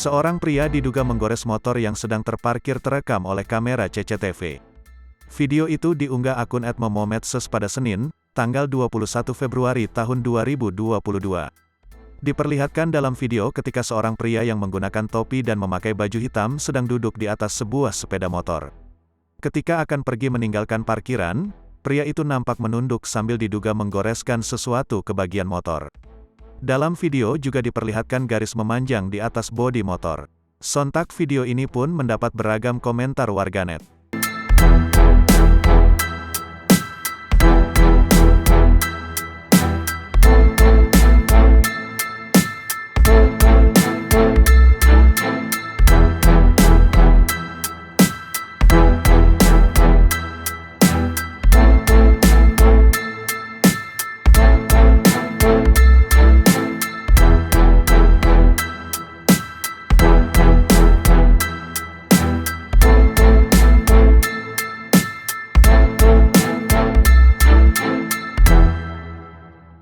Seorang pria diduga menggores motor yang sedang terparkir terekam oleh kamera CCTV. Video itu diunggah akun @momomedsos pada Senin, tanggal 21 Februari tahun 2022. Diperlihatkan dalam video ketika seorang pria yang menggunakan topi dan memakai baju hitam sedang duduk di atas sebuah sepeda motor. Ketika akan pergi meninggalkan parkiran, pria itu nampak menunduk sambil diduga menggoreskan sesuatu ke bagian motor. Dalam video juga diperlihatkan garis memanjang di atas bodi motor. Sontak video ini pun mendapat beragam komentar warganet.